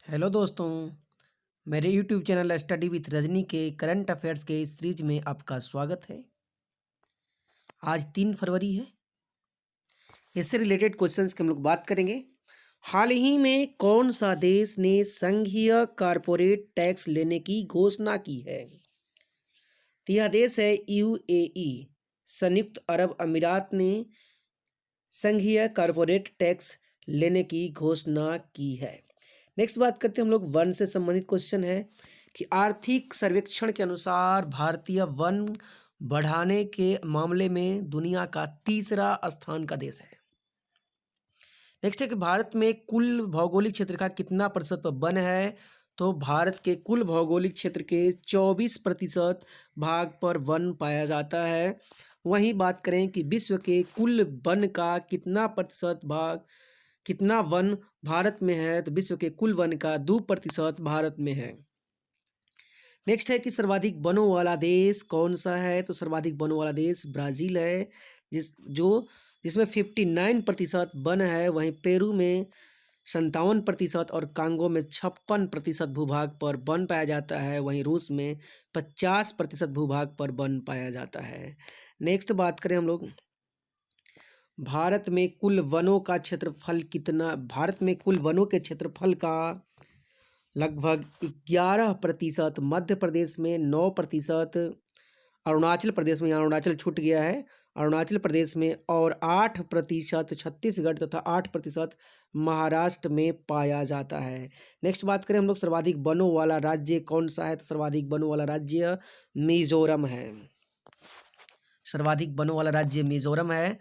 Hello दोस्तों। मेरे YouTube channel study with Rajni के करंट अफेयर्स के इस सीरीज में आपका स्वागत है। आज 3 फरवरी है। इससे रिलेटेड क्वेश्चंस की हम लोग बात करेंगे। हाल ही में कौन सा देश ने संघीय कॉरपोरेट टैक्स लेने की घोषणा की है? तो यह देश है यूएई, संयुक्त अरब अमीरात ने संघीय कॉरपोरेट टैक्स लेने की घोषणा की है। नेक्स्ट बात करते हैं हम लोग वन से संबंधित क्वेश्चन है कि आर्थिक सर्वेक्षण के अनुसार भारतीय वन बढ़ाने के मामले में दुनिया का तीसरा स्थान का देश है। नेक्स्ट है कि भारत में कुल भौगोलिक क्षेत्र का कितना प्रतिशत वन है? तो भारत के कुल भौगोलिक क्षेत्र के 24% भाग पर वन पाया जाता है। वहीं बात करें कि विश्व के कुल वन का कितना वन भारत में है, तो विश्व के कुल वन का 2% भारत में है। नेक्स्ट है कि सर्वाधिक वनों वाला देश कौन सा है? तो सर्वाधिक वनों वाला देश ब्राजील है, जिसमें 59% वन है। वहीं पेरू में 57% और कांगो में 56% भूभाग पर वन पाया जाता है। वहीं रूस में 50% भूभाग पर वन पाया जाता है। नेक्स्ट बात करें हम लोग भारत में कुल वनों का क्षेत्रफल कितना? भारत में कुल वनों के क्षेत्रफल का लगभग 11%, मध्य प्रदेश में 9%, अरुणाचल प्रदेश में, यहाँ अरुणाचल छूट गया है, अरुणाचल प्रदेश में, और 8% छत्तीसगढ़ तथा 8% महाराष्ट्र में पाया जाता है। नेक्स्ट बात करें हम लोग सर्वाधिक वनों वाला राज्य कौन सा है? तो सर्वाधिक वनों वाला राज्य मिजोरम है। सर्वाधिक वनों वाला राज्य मिजोरम है।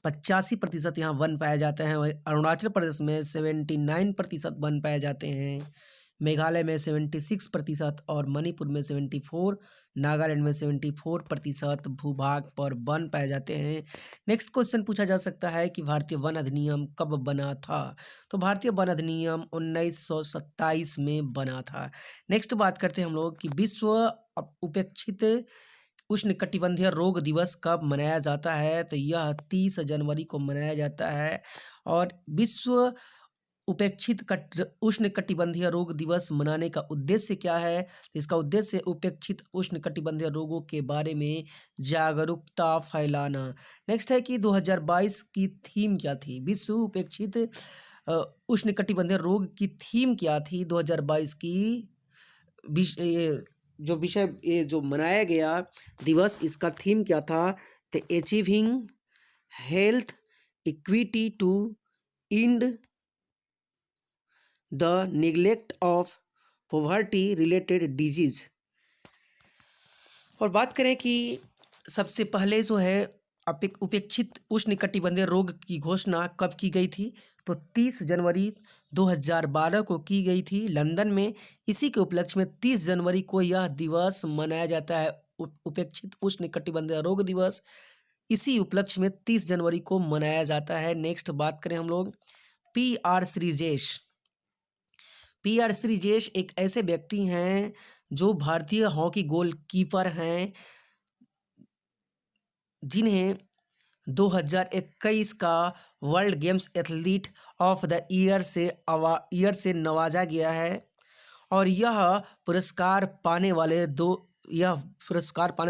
85% यहाँ वन पाए जाते हैं। वहीं अरुणाचल प्रदेश में 79% वन पाए जाते हैं। मेघालय में 76% और मणिपुर में 74, नागालैंड में 74% भूभाग पर वन पाए जाते हैं। नेक्स्ट क्वेश्चन पूछा जा सकता है कि भारतीय वन अधिनियम कब बना था? तो भारतीय वन अधिनियम 1927 में बना था। नेक्स्ट बात करते हैं हम लोग कि विश्व उपेक्षित उष्णकटिबंधीय रोग दिवस कब मनाया जाता है? तो यह 30 जनवरी को मनाया जाता है। और विश्व उष्णकटिबंधीय रोग दिवस मनाने का उद्देश्य क्या है? इसका उद्देश्य उपेक्षित उष्णकटिबंधीय रोगों के बारे में जागरूकता फैलाना। नेक्स्ट है कि 2022 की थीम क्या थी? विश्व उपेक्षित उष्णकटिबंधीय रोग की थीम क्या थी 2022 की? ये जो मनाया गया दिवस, इसका थीम क्या था? The achieving health equity to end the neglect of poverty related disease. और बात करें कि सबसे पहले जो है उपेक्षित उष्णकटिबंधीय रोग की घोषणा कब की गई थी? तो 30 जनवरी 2012 को की गई थी लंदन में। इसी के उपलक्ष्य में 30 जनवरी को यह दिवस मनाया जाता है, उपेक्षित उष्णकटिबंधीय रोग दिवस। इसी उपलक्ष्य में 30 जनवरी को मनाया जाता है। नेक्स्ट बात करें हम लोग PR श्रीजेश। PR श्रीजेश एक ऐसे व्यक्ति हैं जो भारतीय हॉकी गोलकीपर हैं, जिन्हें 2021 का world games athlete of the year से नवाजा गया है। और यह पुरस्कार पाने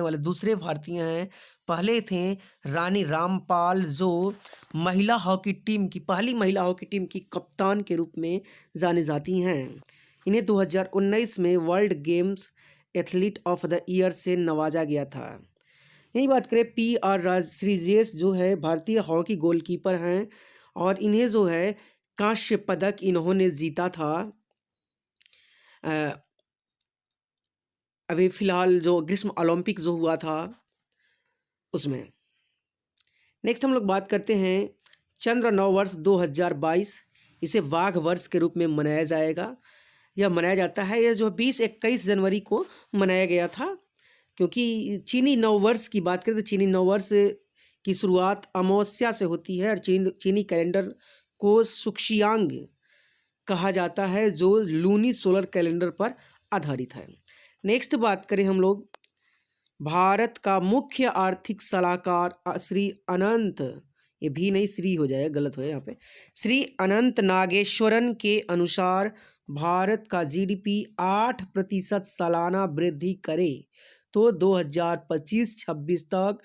वाले दूसरे भारतीय हैं। पहले थे रानी रामपाल, जो पहली महिला हॉकी टीम की कप्तान के रूप में जानी जाती हैं। इन्हें 2019 में world games athlete of the year से नवाजा गया था। यही बात करें PR श्रीजेश जो है भारतीय हॉकी गोलकीपर हैं, और इन्हें जो है कांस्य पदक इन्होंने जीता था अभी फिलहाल जो ग्रीष्म ओलंपिक जो हुआ था उसमें। नेक्स्ट हम लोग बात करते हैं चंद्र नववर्ष 2022। इसे वाघ वर्ष के रूप में मनाया जाएगा। यह मनाया जाता है, यह जो 20-21 जनवरी को मनाया गया था, क्योंकि चीनी नववर्ष की बात करें तो चीनी नववर्ष की शुरुआत अमावस्या से होती है, और चीनी कैलेंडर को सुक्शियांग कहा जाता है, जो लूनी सोलर कैलेंडर पर आधारित है। नेक्स्ट बात करें हम लोग भारत का मुख्य आर्थिक सलाहकार श्री अनंत ये भी नहीं, श्री हो जाएगा, गलत हो यहाँ पे। श्री अनंत नागेश्वरन के अनुसार भारत का जीडीपी 8% सालाना वृद्धि करे तो 2025-26 तक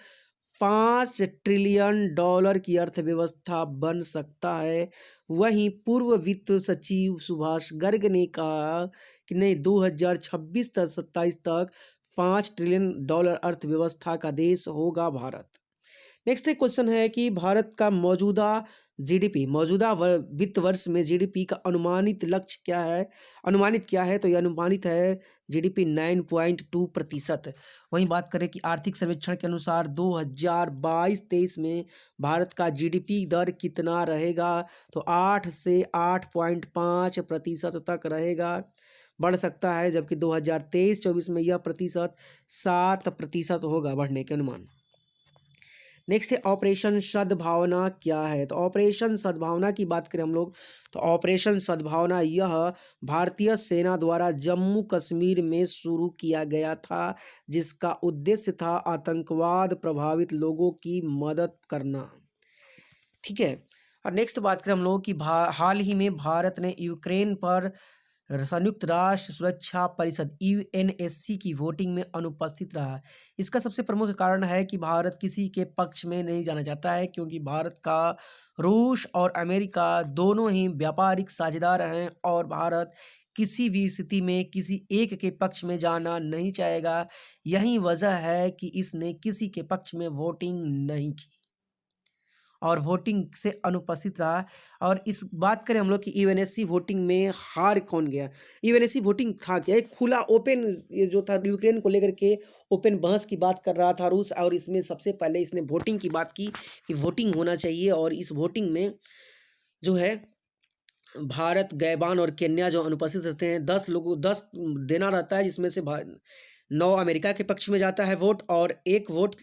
$5 ट्रिलियन की अर्थव्यवस्था बन सकता है। वहीं पूर्व वित्त सचिव सुभाष गर्ग ने कहा कि नहीं, 2026 तक 27 तक $5 ट्रिलियन अर्थव्यवस्था का देश होगा भारत। नेक्स्ट एक क्वेश्चन है कि भारत का मौजूदा वित्त वर्ष में जीडीपी का अनुमानित लक्ष्य क्या है, अनुमानित क्या है, तो यह अनुमानित है जीडीपी 9.2%। वहीं बात करें कि आर्थिक सर्वेक्षण के अनुसार 2022-23 में भारत का जीडीपी दर कितना रहेगा, तो 8 से 8.5% तक रहेगा, बढ़ सकता है, जबकि 2023-24 में यह प्रतिशत 7% होगा, बढ़ने के अनुमान। नेक्स्ट है ऑपरेशन सद्भावना क्या है, तो ऑपरेशन सद्भावना की बात करें हम लोग, तो ऑपरेशन सद्भावना यह भारतीय सेना द्वारा जम्मू कश्मीर में शुरू किया गया था, जिसका उद्देश्य था आतंकवाद प्रभावित लोगों की मदद करना। ठीक है। और नेक्स्ट बात करें हम लोग कि हाल ही में भारत ने यूक्रेन पर संयुक्त राष्ट्र सुरक्षा परिषद यूएनएससी की वोटिंग में अनुपस्थित रहा। इसका सबसे प्रमुख कारण है कि भारत किसी के पक्ष में नहीं जाना चाहता है, क्योंकि भारत का रूस और अमेरिका दोनों ही व्यापारिक साझेदार हैं और भारत किसी भी स्थिति में किसी एक के पक्ष में जाना नहीं चाहेगा। यही वजह है कि इसने किसी के पक्ष में वोटिंग नहीं की और वोटिंग से अनुपस्थित रहा। और इस बात करें हम लोग कि यूएनएससी वोटिंग में हार कौन गया। यूएनएससी वोटिंग था क्या, एक खुला ओपन ये जो था यूक्रेन को लेकर के ओपन बहस की बात कर रहा था रूस, और इसमें सबसे पहले इसने वोटिंग की बात की कि वोटिंग होना चाहिए। और इस वोटिंग में जो है भारत, गैबान और केन्या जो अनुपस्थित रहते हैं, 10 देना रहता है, जिसमें से 9 अमेरिका के पक्ष में जाता है वोट और 1 वोट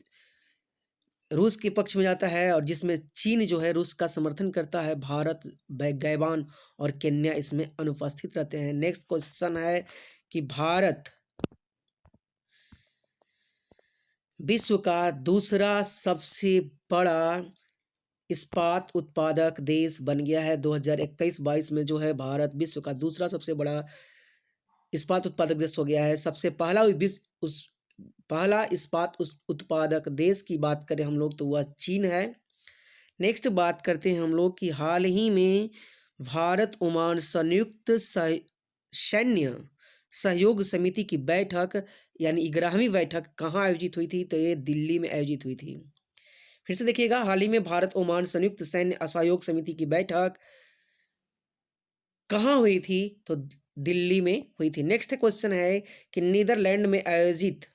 रूस के पक्ष में जाता है, और जिसमें चीन जो है रूस का समर्थन करता है। भारत, गैबान और केन्या इसमें अनुपस्थित रहते हैं। नेक्स्ट क्वेश्चन है कि भारत विश्व का दूसरा सबसे बड़ा इस्पात उत्पादक देश बन गया है। 2021-22 में जो है भारत विश्व का दूसरा सबसे बड़ा इस्पात उत्पादक देश हो गया है। सबसे पहला इस्पात उत्पादक देश की बात करें हम लोग तो वह चीन है। नेक्स्ट बात करते हैं हम लोग कि हाल ही में भारत ओमान संयुक्त सैन्य सहयोग समिति की बैठक यानी 11वीं बैठक कहाँ आयोजित हुई थी, तो ये दिल्ली में आयोजित हुई थी। फिर से देखिएगा, हाल ही में भारत ओमान संयुक्त सैन्य सहयोग समिति की बैठक कहाँ हुई थी, तो दिल्ली में हुई थी। नेक्स्ट क्वेश्चन है कि नीदरलैंड में आयोजित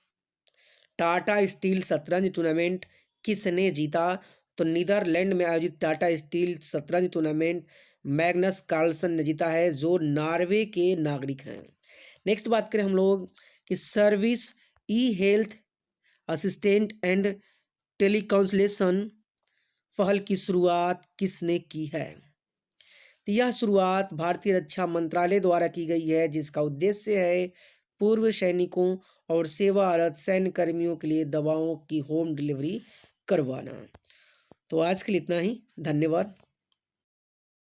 टाटा स्टील शतरंज टूर्नामेंट किसने जीता, तो नीदरलैंड में आयोजित टाटा स्टील शतरंज टूर्नामेंट मैग्नस कार्लसन ने जीता है, जो नॉर्वे के नागरिक हैं। नेक्स्ट बात करें हम लोग कि service e health assistant and teleconsultation पहल की शुरुआत किसने की है, तो यह शुरुआत भारतीय रक्षा मंत्रालय द्वारा की गई है, जिसका उद्देश्य है पूर्व सैनिकों और सेवारत सैन्य कर्मियों के लिए दवाओं की होम डिलीवरी करवाना। तो आज के लिए इतना ही, धन्यवाद।